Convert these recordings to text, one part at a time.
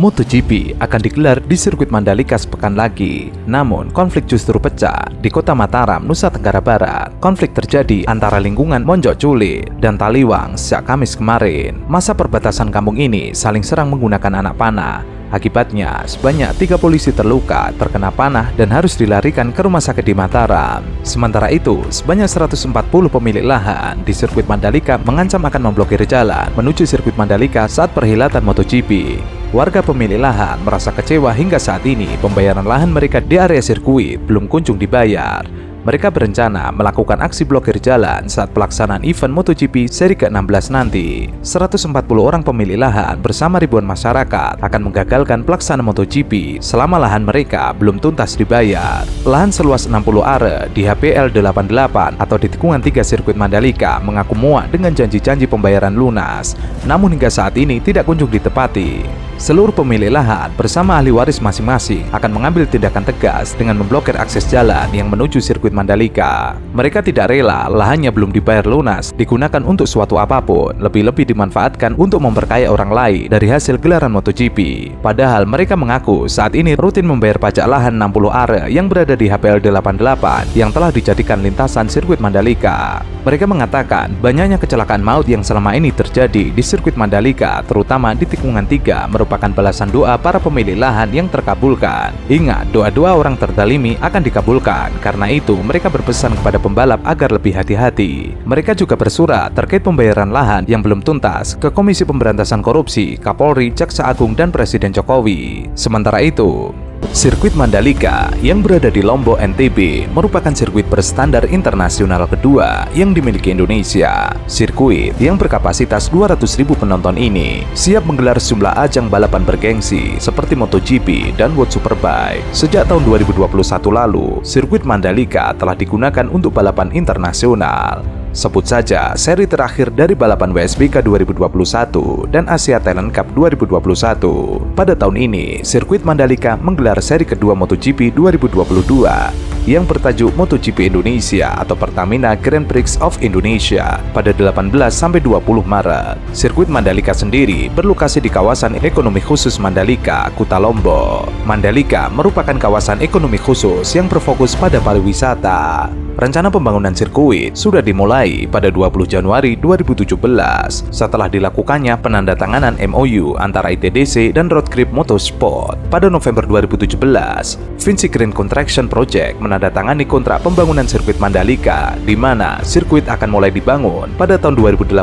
MotoGP akan digelar di sirkuit Mandalika sepekan lagi. Namun, konflik justru pecah di kota Mataram, Nusa Tenggara Barat. Konflik terjadi antara lingkungan Monjok Culi dan Taliwang sejak Kamis kemarin. Masa perbatasan kampung ini saling serang menggunakan anak panah. Akibatnya, sebanyak 3 polisi terluka, terkena panah, dan harus dilarikan ke rumah sakit di Mataram. Sementara itu, sebanyak 140 pemilik lahan di sirkuit Mandalika mengancam akan memblokir jalan menuju sirkuit Mandalika saat perhelatan MotoGP. Warga pemilik lahan merasa kecewa hingga saat ini pembayaran lahan mereka di area sirkuit belum kunjung dibayar. Mereka berencana melakukan aksi blokir jalan saat pelaksanaan event MotoGP seri ke-16 nanti. 140 orang pemilik lahan bersama ribuan masyarakat akan menggagalkan pelaksanaan MotoGP selama lahan mereka belum tuntas dibayar. Lahan seluas 60 are di HPL 88 atau di tikungan 3 sirkuit Mandalika mengaku muak dengan janji-janji pembayaran lunas, namun hingga saat ini tidak kunjung ditepati. Seluruh pemilik lahan bersama ahli waris masing-masing akan mengambil tindakan tegas dengan memblokir akses jalan yang menuju sirkuit Mandalika. Mereka tidak rela lahannya belum dibayar lunas digunakan untuk suatu apapun, lebih-lebih dimanfaatkan untuk memperkaya orang lain dari hasil gelaran MotoGP. Padahal mereka mengaku saat ini rutin membayar pajak lahan 60 are yang berada di HPL 88 yang telah dijadikan lintasan sirkuit Mandalika. Mereka mengatakan banyaknya kecelakaan maut yang selama ini terjadi di sirkuit Mandalika, terutama di tikungan 3, merupakan balasan doa para pemilik lahan yang terkabulkan. Ingat, doa-doa orang terdalimi akan dikabulkan. Karena itu, mereka berpesan kepada pembalap agar lebih hati-hati. Mereka juga bersurat terkait pembayaran lahan yang belum tuntas ke Komisi Pemberantasan Korupsi, Kapolri, Jaksa Agung, dan Presiden Jokowi. Sementara itu, sirkuit Mandalika yang berada di Lombok, NTB merupakan sirkuit berstandar internasional kedua yang dimiliki Indonesia. Sirkuit yang berkapasitas 200.000 penonton ini siap menggelar sejumlah ajang balapan bergengsi seperti MotoGP dan World Superbike. Sejak tahun 2021 lalu, sirkuit Mandalika telah digunakan untuk balapan internasional. Sebut saja seri terakhir dari balapan WSBK 2021 dan Asia Talent Cup 2021. Pada tahun ini, sirkuit Mandalika menggelar seri kedua MotoGP 2022 yang bertajuk MotoGP Indonesia atau Pertamina Grand Prix of Indonesia pada 18-20 Maret. Sirkuit Mandalika sendiri berlokasi di kawasan ekonomi khusus Mandalika, Kuta Lombok. Mandalika merupakan kawasan ekonomi khusus yang berfokus pada pariwisata. Rencana pembangunan sirkuit sudah dimulai pada 20 Januari 2017 setelah dilakukannya penandatanganan MOU antara ITDC dan Road Grip Motorsport. Pada November 2017, Vinci Green Contraction Project menandatangani kontrak pembangunan sirkuit Mandalika, di mana sirkuit akan mulai dibangun pada tahun 2018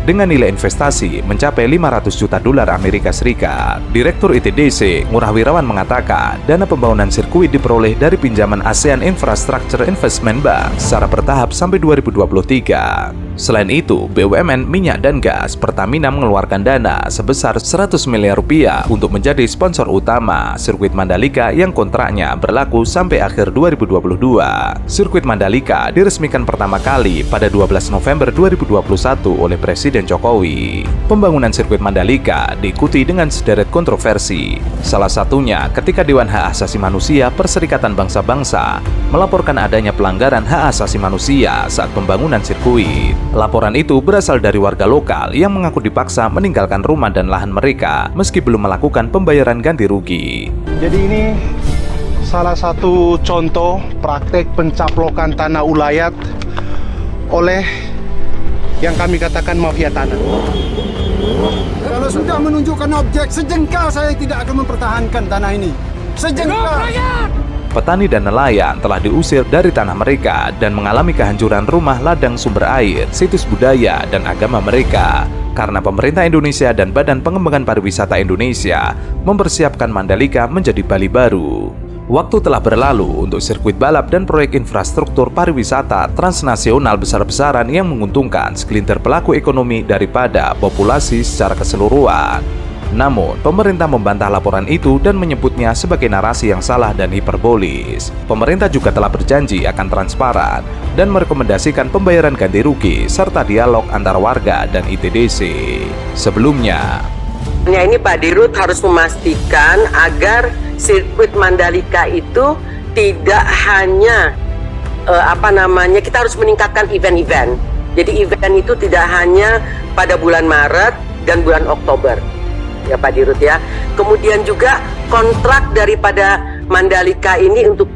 dengan nilai investasi mencapai 500 juta dolar Amerika Serikat. Direktur ITDC, Ngurah Wirawan, mengatakan dana pembangunan sirkuit diperoleh dari pinjaman ASEAN Infrastructure Investment Bank secara bertahap sampai 2023. Selain itu, BUMN Minyak dan Gas Pertamina mengeluarkan dana sebesar 100 miliar rupiah untuk menjadi sponsor utama sirkuit Mandalika yang kontraknya berlaku sampai akhir 2022. Sirkuit Mandalika diresmikan pertama kali pada 12 November 2021 oleh Presiden Jokowi. Pembangunan sirkuit Mandalika diikuti dengan sederet kontroversi. Salah satunya ketika Dewan Hak Asasi Manusia Perserikatan Bangsa-Bangsa melaporkan adanya pelanggaran hak asasi manusia saat pembangunan sirkuit. Laporan itu berasal dari warga lokal yang mengaku dipaksa meninggalkan rumah dan lahan mereka meski belum melakukan pembayaran ganti rugi. Jadi ini salah satu contoh praktek pencaplokan tanah ulayat oleh yang kami katakan mafia tanah. Kalau sudah menunjukkan objek sejengkal, saya tidak akan mempertahankan tanah ini. Sejengkal. Petani dan nelayan telah diusir dari tanah mereka dan mengalami kehancuran rumah, ladang sumber air, situs budaya, dan agama mereka karena pemerintah Indonesia dan Badan Pengembangan Pariwisata Indonesia mempersiapkan Mandalika menjadi Bali baru. Waktu telah berlalu untuk sirkuit balap dan proyek infrastruktur pariwisata transnasional besar-besaran yang menguntungkan segelintir pelaku ekonomi daripada populasi secara keseluruhan. Namun, pemerintah membantah laporan itu dan menyebutnya sebagai narasi yang salah dan hiperbolis. Pemerintah juga telah berjanji akan transparan dan merekomendasikan pembayaran ganti rugi serta dialog antara warga dan ITDC. Sebelumnya, ini Pak Dirut harus memastikan agar sirkuit Mandalika itu tidak hanya kita harus meningkatkan event-event. Jadi event itu tidak hanya pada bulan Maret dan bulan Oktober. ya Pak Dirut ya. Kemudian juga kontrak daripada Mandalika ini untuk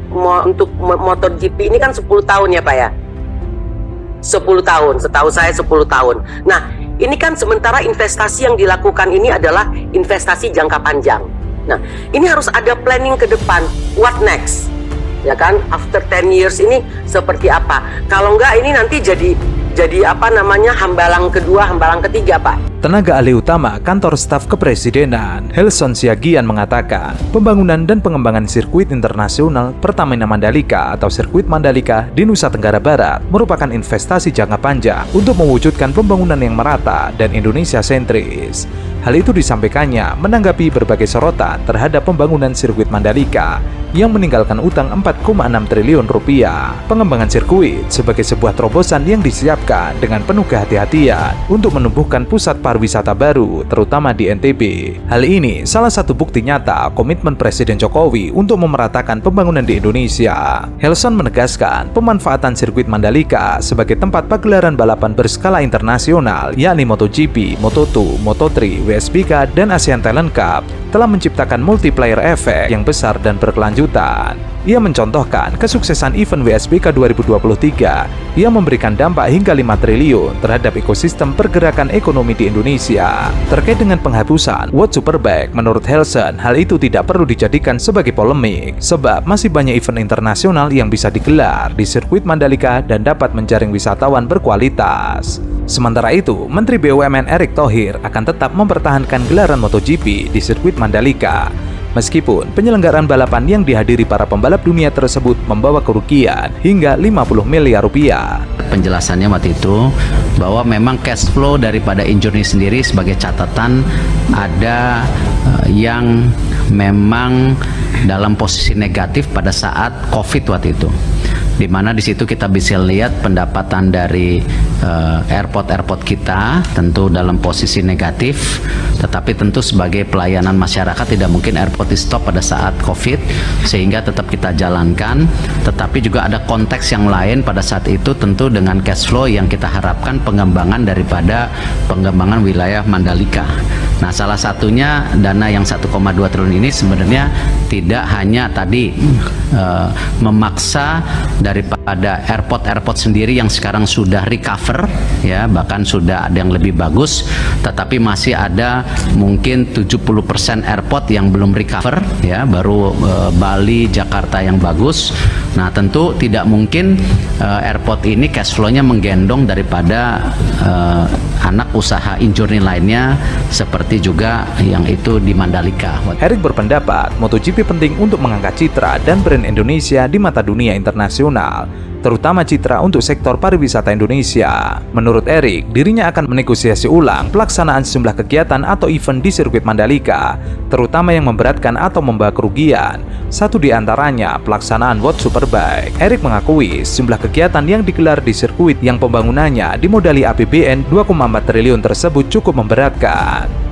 MotoGP ini kan 10 tahun ya Pak ya. 10 tahun, setahu saya 10 tahun. Nah, ini kan sementara investasi yang dilakukan ini adalah investasi jangka panjang. Nah, ini harus ada planning ke depan. What next? Ya kan, after 10 years ini seperti apa? Kalau enggak ini nanti jadi hambalang kedua, hambalang ketiga Pak. Tenaga ahli utama kantor staf kepresidenan, Helson Siagian mengatakan, pembangunan dan pengembangan sirkuit internasional Pertamina Mandalika atau sirkuit Mandalika di Nusa Tenggara Barat merupakan investasi jangka panjang untuk mewujudkan pembangunan yang merata dan Indonesia sentris. Hal itu disampaikannya menanggapi berbagai sorotan terhadap pembangunan sirkuit Mandalika yang meninggalkan utang 4,6 triliun rupiah. Pengembangan sirkuit sebagai sebuah terobosan yang disiapkan dengan penuh kehati-hatian untuk menumbuhkan pusat pariwisata baru, terutama di NTB. Hal ini salah satu bukti nyata komitmen Presiden Jokowi untuk memeratakan pembangunan di Indonesia. Helson menegaskan pemanfaatan sirkuit Mandalika sebagai tempat pagelaran balapan berskala internasional, yakni MotoGP, Moto2, Moto3, WSBK, dan ASEAN Talent Cup telah menciptakan multiplier efek yang besar dan berkelanjutan. Ia mencontohkan kesuksesan event WSBK 2023 yang memberikan dampak hingga 5 triliun terhadap ekosistem pergerakan ekonomi di Indonesia. Terkait dengan penghapusan World Superbike, menurut Helson, hal itu tidak perlu dijadikan sebagai polemik, sebab masih banyak event internasional yang bisa digelar di sirkuit Mandalika dan dapat menjaring wisatawan berkualitas. Sementara itu, Menteri BUMN Erick Thohir akan tetap mempertahankan gelaran MotoGP di sirkuit Mandalika. Meskipun penyelenggaraan balapan yang dihadiri para pembalap dunia tersebut membawa kerugian hingga 50 miliar rupiah. Penjelasannya waktu itu bahwa memang cash flow daripada injury sendiri sebagai catatan ada yang memang dalam posisi negatif pada saat COVID waktu itu. Di mana di situ kita bisa lihat pendapatan dari airport kita tentu dalam posisi negatif, tetapi tentu sebagai pelayanan masyarakat tidak mungkin airport di stop pada saat COVID, sehingga tetap kita jalankan. Tetapi juga ada konteks yang lain pada saat itu tentu dengan cash flow yang kita harapkan pengembangan daripada pengembangan wilayah Mandalika. Nah, salah satunya dana yang 1,2 triliun ini sebenarnya tidak hanya tadi memaksa daripada airport sendiri yang sekarang sudah recover ya, bahkan sudah ada yang lebih bagus, tetapi masih ada mungkin 70% airport yang belum recover ya, baru Bali, Jakarta yang bagus. Nah, tentu tidak mungkin airport ini cash flow-nya menggendong daripada anak usaha injurni lainnya seperti juga yang itu di Mandalika. Erick berpendapat MotoGP penting untuk mengangkat citra dan brand Indonesia di mata dunia internasional, terutama citra untuk sektor pariwisata Indonesia. Menurut Erick, dirinya akan menegosiasi ulang pelaksanaan sejumlah kegiatan atau event di sirkuit Mandalika, terutama yang memberatkan atau membawa kerugian. Satu di antaranya pelaksanaan World Superbike. Erick mengakui sejumlah kegiatan yang digelar di sirkuit yang pembangunannya dimodali APBN 2,4 triliun tersebut cukup memberatkan.